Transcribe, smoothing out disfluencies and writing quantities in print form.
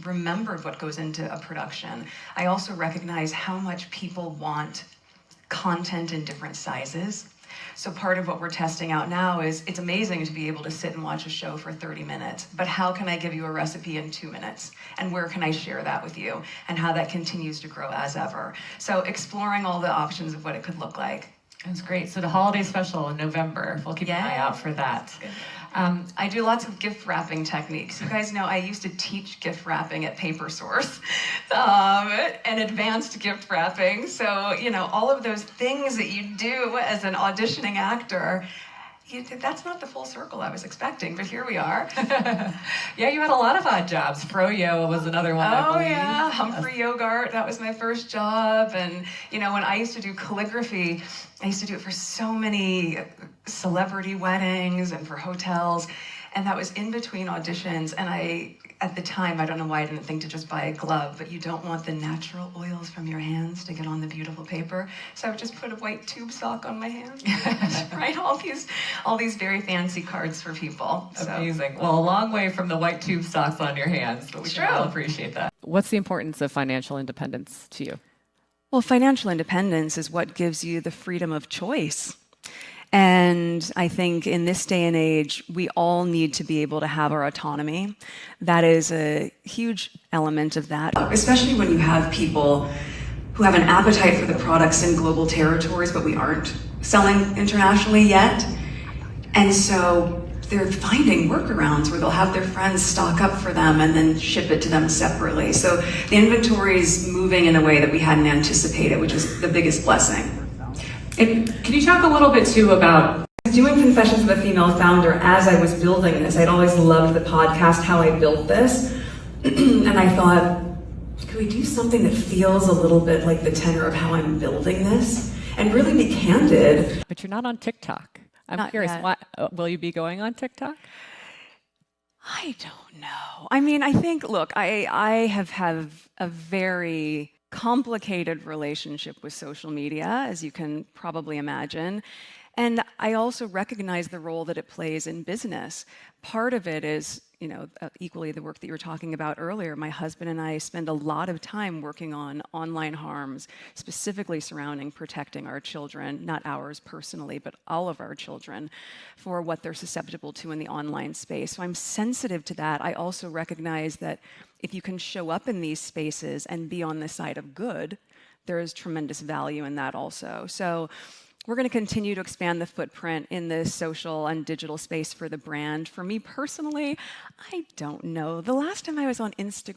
remembered what goes into a production. I also recognize how much people want content in different sizes. So part of what we're testing out now is, it's amazing to be able to sit and watch a show for 30 minutes, but how can I give you a recipe in 2 minutes? And where can I share that with you? And how that continues to grow as ever. So exploring all the options of what it could look like. That's great. So the holiday special in November, we'll keep an eye out for that. I do lots of gift wrapping techniques. You guys know I used to teach gift wrapping at PaperSource, and advanced gift wrapping. So, you know, all of those things that you do as an auditioning actor, that's not the full circle I was expecting, but here we are. Yeah, you had a lot of odd jobs. Froyo was another one, I believe. Yeah, Humphrey Yogurt, that was my first job. And, you know, when I used to do calligraphy, I used to do it for so many celebrity weddings and for hotels. And that was in between auditions. And at the time, I don't know why I didn't think to just buy a glove, but you don't want the natural oils from your hands to get on the beautiful paper. So I would just put a white tube sock on my hand. Write all these very fancy cards for people. So. Amazing. Well, a long way from the white tube socks on your hands, but we can all appreciate that. What's the importance of financial independence to you? Well, financial independence is what gives you the freedom of choice. And I think in this day and age, we all need to be able to have our autonomy. That is a huge element of that, especially when you have people who have an appetite for the products in global territories, but we aren't selling internationally yet. And so they're finding workarounds where they'll have their friends stock up for them and then ship it to them separately. So the inventory is moving in a way that we hadn't anticipated, which is the biggest blessing. Can you talk a little bit too about... I was doing Confessions of a Female Founder as I was building this. I'd always loved the podcast, how I built this. And I thought, could we do something that feels a little bit like the tenor of how I'm building this? And really be candid. But you're not on TikTok. I'm curious, why, will you be going on TikTok? I don't know. I mean, I think, look, I have had a very complicated relationship with social media, as you can probably imagine. And I also recognize the role that it plays in business. Part of it is, you know, equally the work that you were talking about earlier. My husband and I spend a lot of time working on online harms, specifically surrounding protecting our children, not ours personally, but all of our children, for what they're susceptible to in the online space. So I'm sensitive to that. I also recognize that if you can show up in these spaces and be on the side of good, there is tremendous value in that also. So we're going to continue to expand the footprint in the social and digital space for the brand. For me personally, I don't know. The last time I was on Instagram,